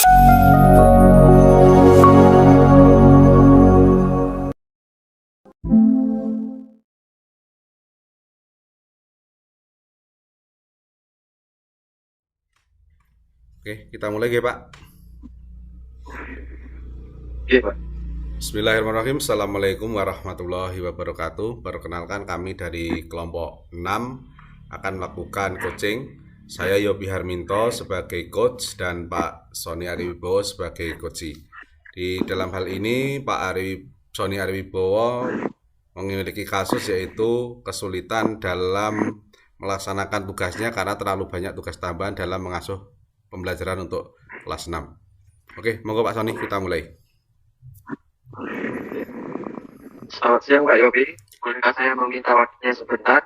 Oke, kita mulai ya Pak. Iya, Pak. Bismillahirrahmanirrahim. Assalamualaikum warahmatullahi wabarakatuh. Perkenalkan kami dari kelompok 6 akan melakukan coaching. Saya Yopi Harminto sebagai coach dan Pak Sony Ariwibowo sebagai coach. Di dalam hal ini Sony Ariwibowo memiliki kasus yaitu kesulitan dalam melaksanakan tugasnya karena terlalu banyak tugas tambahan dalam mengasuh pembelajaran untuk kelas 6. Oke, monggo Pak Sony, kita mulai. Selamat siang, Pak Yobi. Bolehkah saya meminta waktunya sebentar?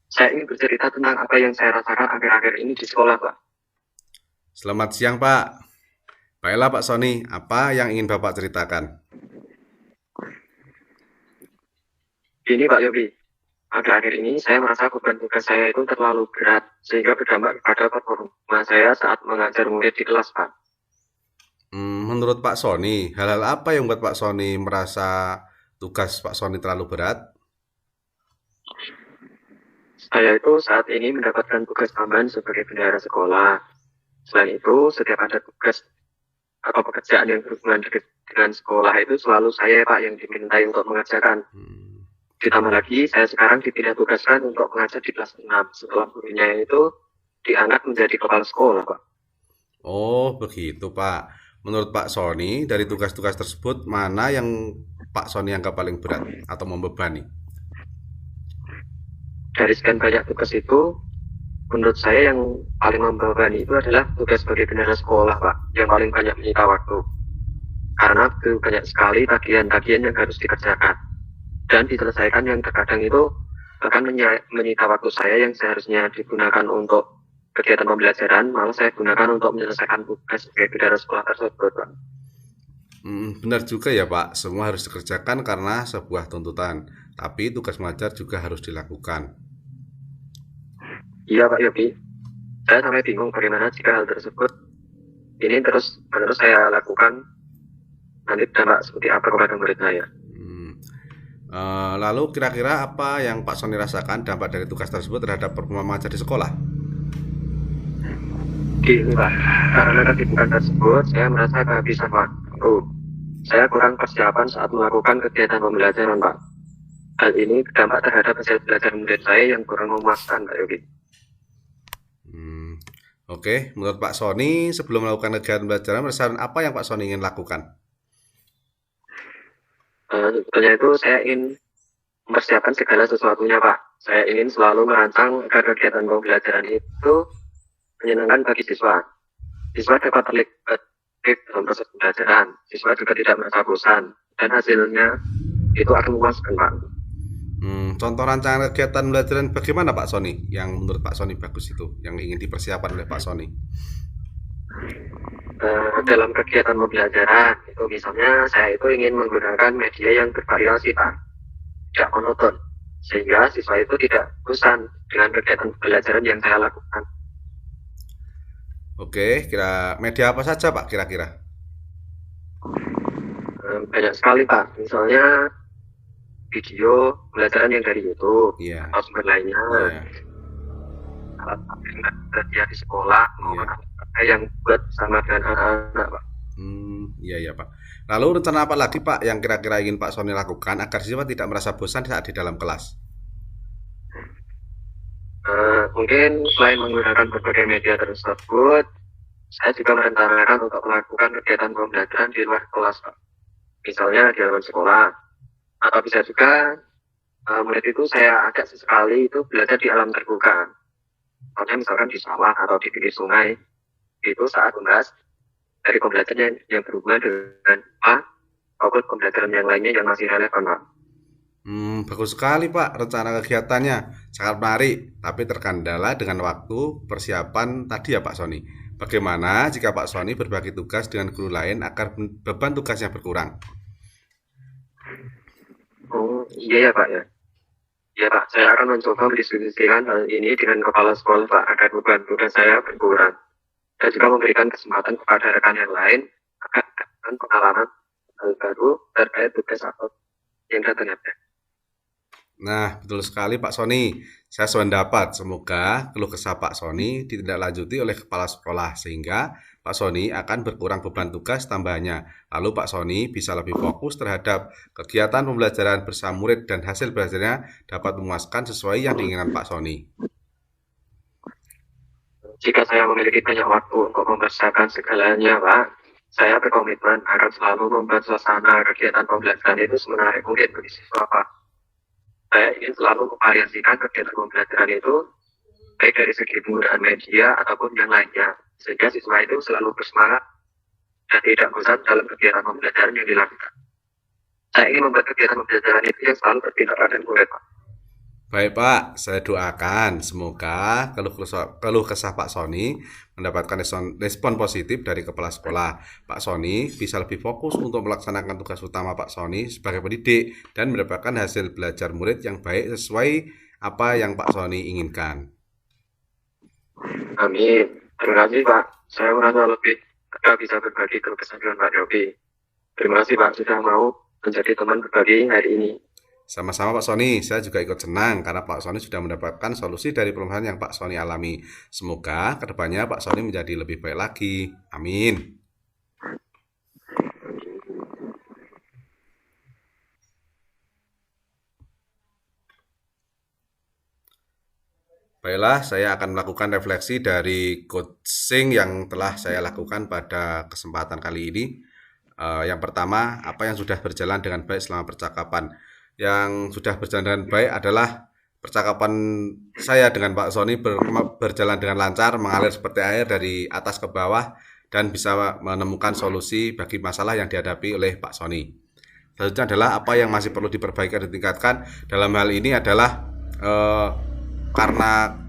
Saya ingin bercerita tentang apa yang saya rasakan akhir-akhir ini di sekolah, Pak. Selamat siang Pak. Baiklah Pak Sony, apa yang ingin Bapak ceritakan? Ini Pak Yobi, akhir-akhir ini saya merasa beban tugas saya itu terlalu berat, sehingga berdampak kepada performa saya saat mengajar murid di kelas, Pak. Menurut Pak Sony, hal-hal apa yang membuat Pak Sony merasa tugas Pak Sony terlalu berat? Saya itu saat ini mendapatkan tugas tambahan sebagai bendahara sekolah. Selain itu, setiap ada tugas atau pekerjaan yang berhubungan dengan sekolah itu selalu saya, Pak, yang dimintai untuk mengerjakan. Ditambah lagi, saya sekarang dipindah tugaskan untuk mengajar di kelas 6 setelah gurunya itu diangkat menjadi kepala sekolah, Pak. Oh, begitu Pak. Menurut Pak Sony, dari tugas-tugas tersebut, mana yang Pak Sony anggap paling berat atau membebani? Dari sekian banyak tugas itu, menurut saya yang paling membebani itu adalah tugas sebagai bendahara sekolah, Pak, yang paling banyak menyita waktu. Karena itu banyak sekali tagihan-tagihan yang harus dikerjakan. Dan diselesaikan yang terkadang itu bahkan menyita waktu saya yang seharusnya digunakan untuk kegiatan pembelajaran, malah saya gunakan untuk menyelesaikan tugas sebagai bendahara sekolah tersebut, Pak. Benar juga ya Pak, semua harus dikerjakan karena sebuah tuntutan. Tapi tugas mengajar juga harus dilakukan. Iya, Pak Yogi. Saya sampai bingung bagaimana jika hal tersebut ini terus saya lakukan, nanti dampak seperti apa kepada murid saya. Lalu kira-kira apa yang Pak Sony rasakan dampak dari tugas tersebut terhadap performa mengajar di sekolah? Gini, Pak, karena kesibukan tersebut, saya merasa kehabisan waktu. Saya kurang persiapan saat melakukan kegiatan pembelajaran, Pak. Hal ini berdampak terhadap hasil belajar murid saya yang kurang memuaskan, Pak Yogi. Oke, menurut Pak Sony, sebelum melakukan kegiatan pembelajaran, persiapan apa yang Pak Sony ingin lakukan? Sebetulnya itu saya ingin mempersiapkan segala sesuatunya, Pak. Saya ingin selalu merancang agar kegiatan pembelajaran itu menyenangkan bagi siswa. Siswa dapat terlibat dalam proses pembelajaran. Siswa juga tidak merasa bosan. Dan hasilnya itu akan memuaskan, Pak. Contoh rancangan kegiatan pembelajaran bagaimana Pak Sony? Yang menurut Pak Sony bagus itu, yang ingin dipersiapkan oleh Pak Sony. Dalam kegiatan pembelajaran itu misalnya saya itu ingin menggunakan media yang bervariasi, Pak, tidak monoton, sehingga siswa itu tidak bosan dengan kegiatan pembelajaran yang saya lakukan. Oke, kira media apa saja Pak kira-kira? Banyak sekali, Pak, misalnya video pembelajaran yang dari YouTube Iya. atau sumber lainnya, Iya. alat yang tersedia di sekolah maupun yang buat bersama dengan anak-anak, Pak. Iya ya Pak. Lalu rencana apa lagi Pak yang kira-kira ingin Pak Sony lakukan agar siswa tidak merasa bosan saat di dalam kelas? Mungkin selain menggunakan berbagai media tersebut, saya juga merencanakan untuk melakukan kegiatan pembelajaran di luar kelas, Pak. Misalnya di halaman sekolah, atau bisa juga murid itu saya ajak sesekali itu belajar di alam terbuka. Contohnya misalkan di sawah atau di pinggir sungai, itu saat membahas dari pembelajaran yang berhubungan dengan apa, maupun pembelajaran yang lainnya yang masih relevan, Pak. Bagus sekali Pak rencana kegiatannya, sangat menarik, tapi terkendala dengan waktu persiapan tadi ya Pak Sony. Bagaimana jika Pak Sony berbagi tugas dengan guru lain agar beban tugasnya berkurang? Oh, iya ya, Pak ya. Ya, Pak, saya akan mencoba mendiskusikan hal ini dengan kepala sekolah, Pak, agar beban tugas saya berkurang. dan juga memberikan kesempatan kepada rekan yang lain agar mendapatkan pengalaman hal baru terkait tugas atau yang datang. Nah, betul sekali Pak Sony. Saya sependapat, semoga keluh kesah Pak Sony ditindaklanjuti oleh kepala sekolah sehingga Pak Sony akan berkurang beban tugas tambahannya. Lalu Pak Sony bisa lebih fokus terhadap kegiatan pembelajaran bersama murid dan hasil belajarnya dapat memuaskan sesuai yang diinginkan Pak Sony. Jika saya memiliki banyak waktu untuk mempersiapkan segalanya, Pak, saya berkomitmen akan selalu membuat suasana kegiatan pembelajaran itu semenarik mungkin bagi siswa, Pak. Saya ingin selalu memvariasikan kegiatan pembelajaran itu, baik dari segi penggunaan media ataupun yang lainnya, sehingga siswa itu selalu bersemangat dan tidak bosan dalam kegiatan pembelajaran yang dilakukan. Saya ingin membuat kegiatan pembelajaran itu yang selalu berpindah dan murid, Pak. Baik Pak, saya doakan semoga keluh kesah Pak Sony mendapatkan respon positif dari kepala sekolah. Pak Sony bisa lebih fokus untuk melaksanakan tugas utama Pak Sony sebagai pendidik dan mendapatkan hasil belajar murid yang baik sesuai apa yang Pak Sony inginkan. Amin. Terima kasih, Pak. Saya merasa lebih bisa berbagi kesan dengan Pak Yopi. Terima kasih, Pak, sudah mau menjadi teman berbagi hari ini. Sama-sama Pak Sony, saya juga ikut senang karena Pak Sony sudah mendapatkan solusi dari permasalahan yang Pak Sony alami. Semoga kedepannya Pak Sony menjadi lebih baik lagi. Amin. Baiklah, saya akan melakukan refleksi dari coaching yang telah saya lakukan pada kesempatan kali ini. Yang pertama, apa yang sudah berjalan dengan baik selama percakapan? Yang sudah berjalan dengan baik adalah percakapan saya dengan Pak Sony berjalan dengan lancar, mengalir seperti air dari atas ke bawah, dan bisa menemukan solusi bagi masalah yang dihadapi oleh Pak Sony. Selanjutnya adalah apa yang masih perlu diperbaiki dan ditingkatkan. Dalam hal ini adalah karena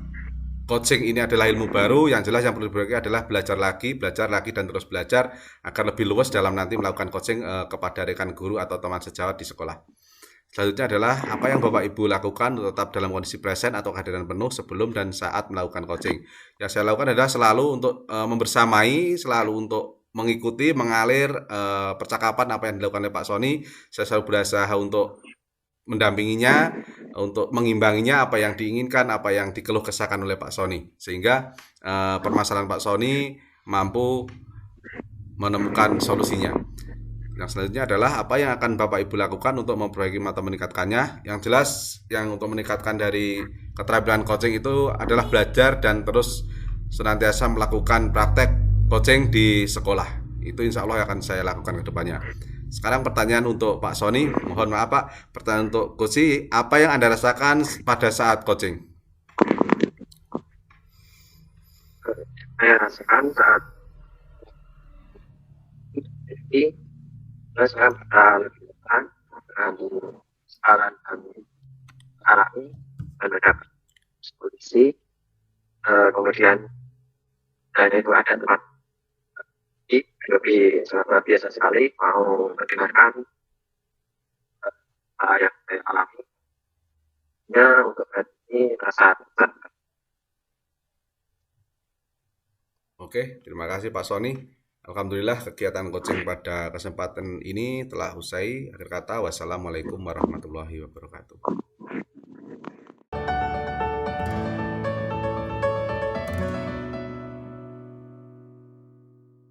coaching ini adalah ilmu baru, yang jelas yang perlu diperbaiki adalah belajar lagi, dan terus belajar agar lebih luas dalam nanti melakukan coaching kepada rekan guru atau teman sejawat di sekolah. Selanjutnya adalah apa yang Bapak Ibu lakukan untuk tetap dalam kondisi present atau kehadiran penuh sebelum dan saat melakukan coaching. Yang saya lakukan adalah selalu untuk membersamai, selalu untuk mengikuti, mengalir percakapan apa yang dilakukan oleh Pak Sony. Saya selalu berusaha untuk mendampinginya, untuk mengimbanginya apa yang diinginkan, apa yang dikeluh kesahkan oleh Pak Sony. Sehingga permasalahan Pak Sony mampu menemukan solusinya. Yang selanjutnya adalah apa yang akan Bapak Ibu lakukan untuk memperbaiki atau meningkatkannya. Yang jelas yang untuk meningkatkan dari keterampilan coaching itu adalah belajar dan terus senantiasa melakukan praktek coaching di sekolah. Itu insya Allah akan saya lakukan ke depannya. Sekarang pertanyaan untuk Pak Sony, mohon maaf Pak, pertanyaan untuk Coach, apa yang Anda rasakan pada saat coaching? Saya rasakan saat ini saya berlakukan saran arahnya dan mendapat solusi, kemudian dan itu ada tempat lebih sangat biasa sekali mau mendengarkan yang saya alami. Ya, untuk ini rasa. Oke, terima kasih Pak Sony. Alhamdulillah kegiatan coaching pada kesempatan ini telah usai. Akhir kata, wassalamualaikum warahmatullahi wabarakatuh.